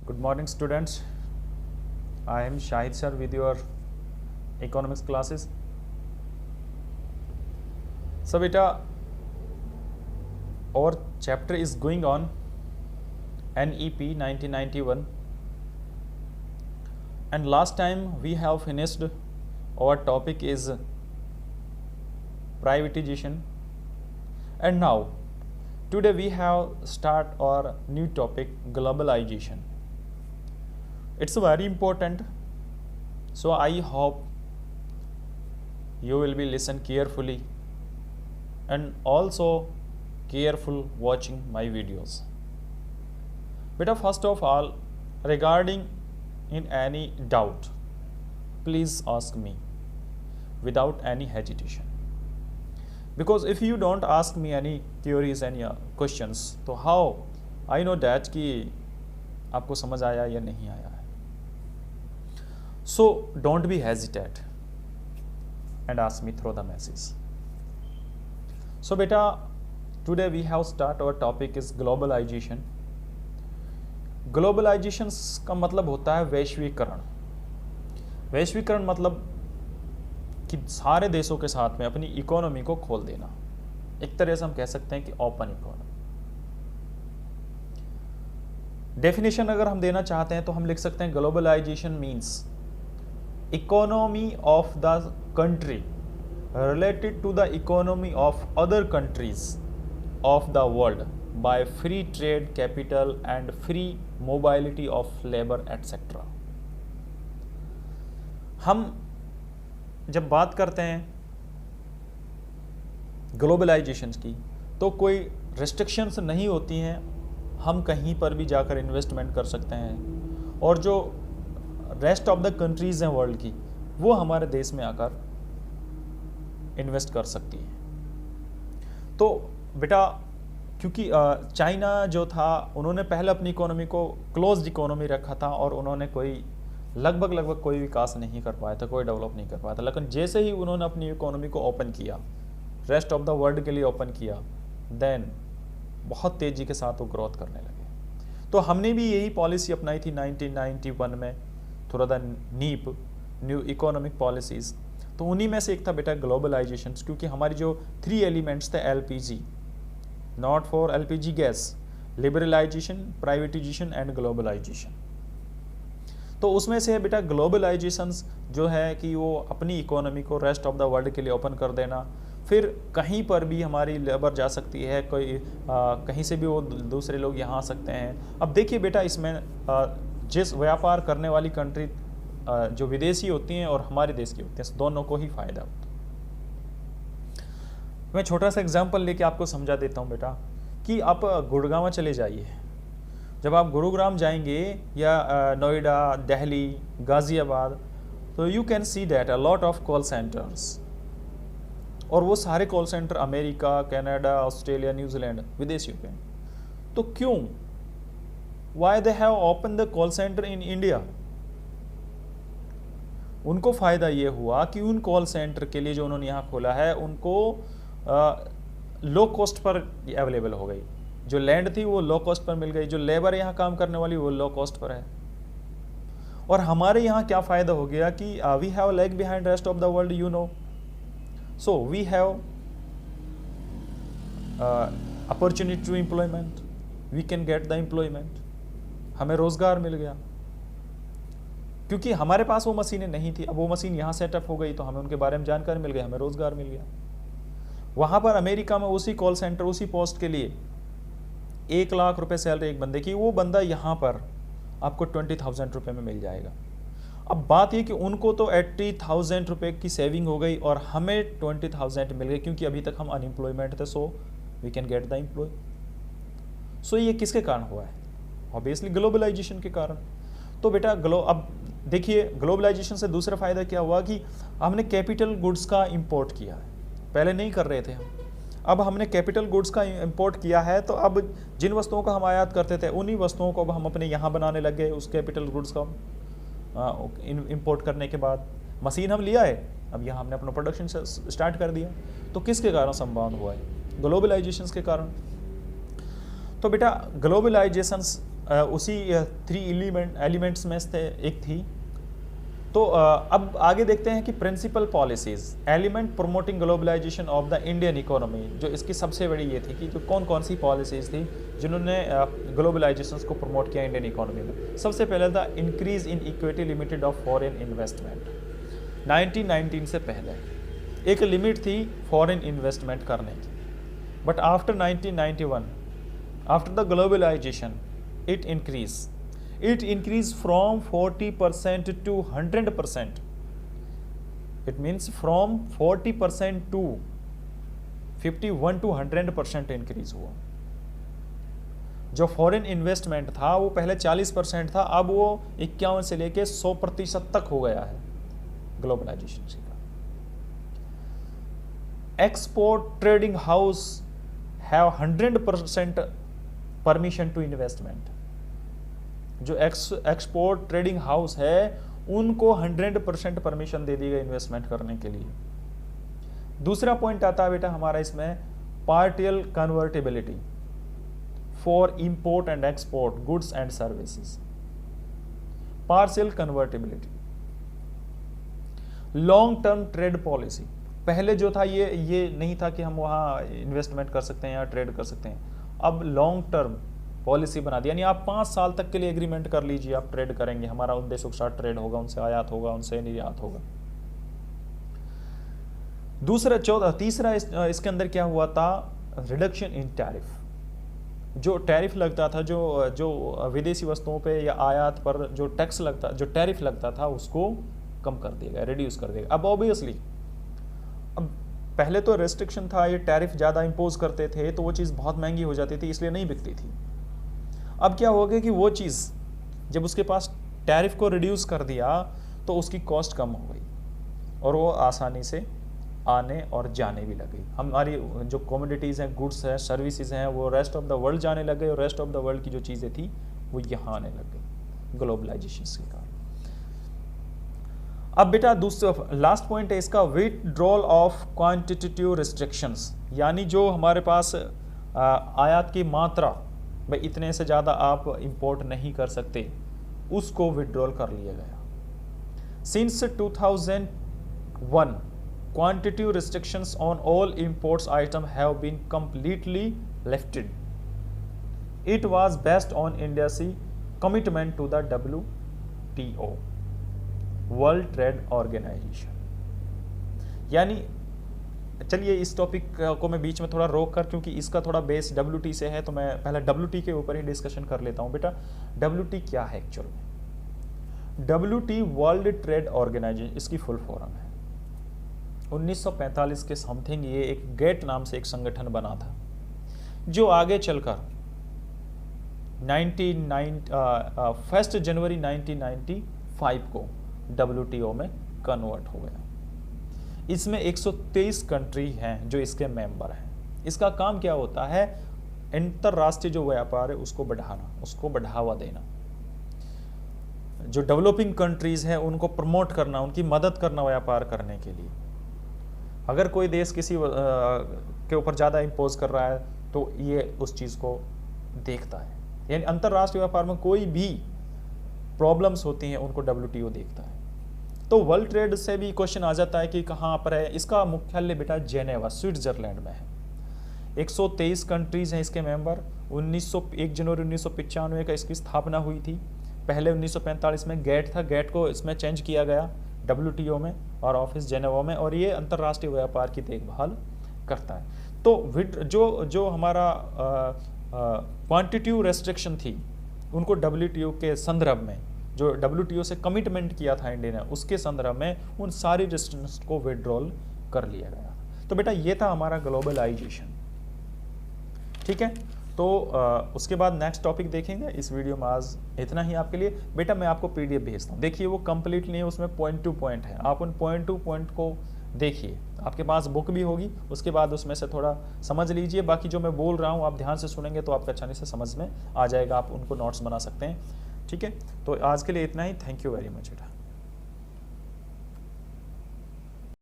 Good morning, students. I am Shahid sir with your economics classes. So, beta, our chapter is going on NEP 1991, and last time we have finished our topic is privatization, and now today we have start our new topic globalization. It's very important, so I hope you will be listen carefully and also careful watching my videos. Beta, first of all, regarding in any doubt, please ask me without any hesitation, because if you don't ask me any theories and questions, तो how I know that कि आपको समझ आया या नहीं आया है. So don't be hesitate and ask me through the message. So beta, today we have start our topic is globalization. Globalization का मतलब होता है वैश्वीकरण. वैश्वीकरण मतलब कि सारे देशों के साथ में अपनी इकोनॉमी को खोल देना. एक तरह से हम कह सकते हैं कि ओपन इकोनॉमी. डेफिनेशन अगर हम देना चाहते हैं तो हम लिख सकते हैं globalisation means economy of the country related to the economy of other countries of the world by free trade, capital and free mobility of labor etc. हम जब बात करते हैं ग्लोबलाइजेशन की तो कोई रिस्ट्रिक्शंस नहीं होती हैं. हम कहीं पर भी जाकर इन्वेस्टमेंट कर सकते हैं और जो रेस्ट ऑफ द कंट्रीज हैं वर्ल्ड की, वो हमारे देश में आकर इन्वेस्ट कर सकती है. तो बेटा, क्योंकि चाइना जो था उन्होंने पहले अपनी इकोनॉमी को क्लोज्ड इकोनॉमी रखा था और उन्होंने कोई लगभग कोई विकास नहीं कर पाया था, कोई डेवलप नहीं कर पाया था. लेकिन जैसे ही उन्होंने अपनी इकोनॉमी को ओपन किया, रेस्ट ऑफ द वर्ल्ड के लिए ओपन किया, देन बहुत तेज़ी के साथ वो ग्रोथ करने लगे. तो हमने भी यही पॉलिसी अपनाई थी 1991 में थोड़ा द नीप न्यू इकोनॉमिक पॉलिसीज़. तो उन्हीं में से एक था बेटा ग्लोबलाइजेशन, क्योंकि हमारी जो 3 एलिमेंट्स थे LPG, not for LPG gas, liberalisation, privatisation and globalisation. तो उसमें से बेटा ग्लोबलाइजेशन जो है कि वो अपनी इकोनॉमी को रेस्ट ऑफ द वर्ल्ड के लिए ओपन कर देना. फिर कहीं पर भी हमारी लेबर जा सकती है, कोई कहीं से भी वो दूसरे लोग यहाँ आ सकते हैं. अब देखिए बेटा, इसमें जिस व्यापार करने वाली कंट्री जो विदेशी होती हैं और हमारे देश की होती हैं, दोनों को ही फायदा होता है. मैं छोटा सा एग्जांपल लेके आपको समझा देता हूँ बेटा, कि आप गुड़गांव चले जाइए. जब आप गुरुग्राम जाएंगे या नोएडा, दिल्ली, गाज़ियाबाद, तो you can see that a lot of call centres. और वो सारे call centre America, Canada, Australia, New Zealand विदेशियों के. तो क्यों? Why they have opened the call center in India? उनको फ़ायदा ये हुआ कि उन कॉल सेंटर के लिए जो उन्होंने यहाँ खोला है, उनको लो कॉस्ट पर अवेलेबल हो गई. जो लैंड थी वो लो कॉस्ट पर मिल गई, जो लेबर यहाँ काम करने वाली वो लो कॉस्ट पर है. और हमारे यहाँ क्या फ़ायदा हो गया कि we have lag behind rest of the world, you know. So we have opportunity to employment, we can get the employment. हमें रोज़गार मिल गया, क्योंकि हमारे पास वो मशीनें नहीं थी. अब वो मशीन यहाँ सेटअप हो गई तो हमें उनके बारे में जानकारी मिल गई, हमें रोज़गार मिल गया. वहाँ पर अमेरिका में उसी कॉल सेंटर, उसी पोस्ट के लिए 1 लाख रुपए सैलरी एक बंदे की, वो बंदा यहाँ पर आपको 20,000 रुपये में मिल जाएगा. अब बात ये कि उनको तो 80,000 रुपये की सेविंग हो गई और हमें 20,000 मिल गई, क्योंकि अभी तक हम अनएम्प्लॉयमेंट थे. So we can get the employ. So ये किसके कारण हुआ है? ऑब्वियसली ग्लोबलाइजेशन के कारण. तो बेटा अब देखिए, ग्लोबलाइजेशन से दूसरा फ़ायदा क्या हुआ कि हमने कैपिटल गुड्स का इंपोर्ट किया है. पहले नहीं कर रहे थे हम, अब हमने कैपिटल गुड्स का इंपोर्ट किया है. तो अब जिन वस्तुओं का हम आयात करते थे, उन्हीं वस्तुओं को अब हम अपने यहाँ बनाने लग गए. उस कैपिटल गुड्स का इंपोर्ट करने के बाद मशीन हम लिया है, अब यहाँ हमने अपना प्रोडक्शन स्टार्ट कर दिया. तो किसके कारण संभावना हुआ है? ग्लोबलाइजेशन के कारण. तो बेटा ग्लोबलाइजेशन उसी 3 एलिमेंट्स में से एक थी। तो अब आगे देखते हैं कि principal policies element promoting globalisation of the Indian economy, जो इसकी सबसे बड़ी ये थी कि जो कौन कौन सी पॉलिसीज थी जिन्होंने ग्लोबलाइजेशन को प्रमोट किया इंडियन इकोनॉमी में। सबसे पहले था increase in equity limited of foreign investment. 1919 से पहले एक लिमिट थी फॉरेन इन्वेस्टमेंट करने की, but after 1991 after the globalisation it increased from 40% to 100%. It means from 40% to 51 to 100% increase हुआ। जो फॉरेन इन्वेस्टमेंट था वो पहले 40% था, अब वो 51 से लेके 100% तक हो गया है ग्लोबलाइजेशन से। Export trading house have 100% permission to investment. जो एक्सपोर्ट ट्रेडिंग हाउस है उनको 100% परमिशन दे दी गई इन्वेस्टमेंट करने के लिए। दूसरा पॉइंट आता है बेटा हमारा इसमें partial convertibility for import and export goods and services. Partial convertibility, long term trade policy. पहले जो था ये नहीं था कि हम वहाँ इन्वेस्टमेंट कर सकते हैं या ट्रेड कर सकते हैं, अब लॉन्ग टर्म पॉलिसी बना दी, यानी आप 5 साल तक के लिए एग्रीमेंट कर लीजिए, आप ट्रेड करेंगे, हमारा उन देशों के साथ ट्रेड होगा, उनसे आयात होगा, उनसे निर्यात होगा। तीसरा इसके अंदर क्या हुआ था, रिडक्शन इन टैरिफ। जो टैरिफ लगता था, जो विदेशी वस्तुओं पे या आयात पर जो टैक्स लगता, जो टैरिफ लगता था उसको कम कर दिया गया, रिड्यूस कर दिया। अब ऑब्वियसली अब पहले तो रेस्ट्रिक्शन था, ये टैरिफ ज़्यादा इम्पोज करते थे तो वो चीज़ बहुत महंगी हो जाती थी, इसलिए नहीं बिकती थी। अब क्या हो गया कि वो चीज़ जब उसके पास टैरिफ को रिड्यूस कर दिया तो उसकी कॉस्ट कम हो गई और वो आसानी से आने और जाने भी लग गई। हमारी जो कमोडिटीज़ हैं, गुड्स हैं, सर्विसेज हैं, वो रेस्ट ऑफ द वर्ल्ड जाने लग गए और रेस्ट ऑफ द वर्ल्ड की जो चीज़ें थी वो यहाँ आने लग गई ग्लोबलाइजेशन के कारण। अब बेटा दूसरा लास्ट पॉइंट है इसका, विथड्रॉल ऑफ क्वांटिटेटिव रिस्ट्रिक्शंस, यानी जो हमारे पास आयात की मात्रा, भाई इतने से ज़्यादा आप इंपोर्ट नहीं कर सकते, उसको विथड्रॉल कर लिया गया। Since 2001 quantitative restrictions on all imports item have been completely lifted. It was based on India's commitment to the WTO, World Trade Organization। यानी चलिए इस टॉपिक को मैं बीच में थोड़ा रोक कर, क्योंकि इसका थोड़ा बेस WT से है, तो मैं पहले WT के ऊपर ही डिस्कशन कर लेता हूँ। बेटा WT क्या है एक्चुअल में? WT वर्ल्ड ट्रेड ऑर्गेनाइजेशन, इसकी फुल फॉर्म है। 1945 के समथिंग ये एक गेट नाम से एक संगठन बना था, जो आगे चलकर 1 जनवरी 1995 को WTO में कन्वर्ट हो गया। इसमें 123 कंट्री हैं जो इसके मेंबर हैं। इसका काम क्या होता है? अंतरराष्ट्रीय जो व्यापार है उसको बढ़ाना, उसको बढ़ावा देना, जो डेवलपिंग कंट्रीज हैं उनको प्रमोट करना, उनकी मदद करना व्यापार करने के लिए। अगर कोई देश किसी के ऊपर ज़्यादा इम्पोज कर रहा है तो ये उस चीज़ को देखता है, यानी अंतर्राष्ट्रीय व्यापार में कोई भी प्रॉब्लम्स होती हैं उनको WTO देखता है। तो वर्ल्ड ट्रेड से भी क्वेश्चन आ जाता है कि कहाँ पर है। इसका मुख्यालय बेटा जेनेवा स्विट्जरलैंड में है। 123 कंट्रीज हैं इसके मेंबर। 1 जनवरी 1995 का इसकी स्थापना हुई थी। पहले 1945 में गेट था, गेट को इसमें चेंज किया गया WTO में और ऑफिस जेनेवा में, और ये अंतर्राष्ट्रीय व्यापार की देखभाल करता है। तो जो हमारा क्वांटिटेटिव रेस्ट्रिक्शन थी उनको WTO के संदर्भ में, जो WTO से कमिटमेंट किया था इंडिया ने, उसके संदर्भ में उन सारी रेस्ट्रिक्शंस को विड्रॉल कर लिया गया। तो बेटा ये था हमारा ग्लोबलाइजेशन, ठीक है। तो उसके बाद नेक्स्ट टॉपिक देखेंगे। इस वीडियो में आज इतना ही आपके लिए। बेटा मैं आपको PDF भेजता हूँ, देखिए वो कंप्लीट नहीं है, उसमें पॉइंट टू पॉइंट है। आप उन पॉइंट टू पॉइंट को देखिए, आपके पास बुक भी होगी, उसके बाद उसमें से थोड़ा समझ लीजिए। बाकी जो मैं बोल रहा हूँ आप ध्यान से सुनेंगे तो आपको आसानी से समझ में आ जाएगा, आप उनको नोट्स बना सकते हैं, ठीक है। तो आज के लिए इतना ही। थैंक यू वेरी मच बेटा।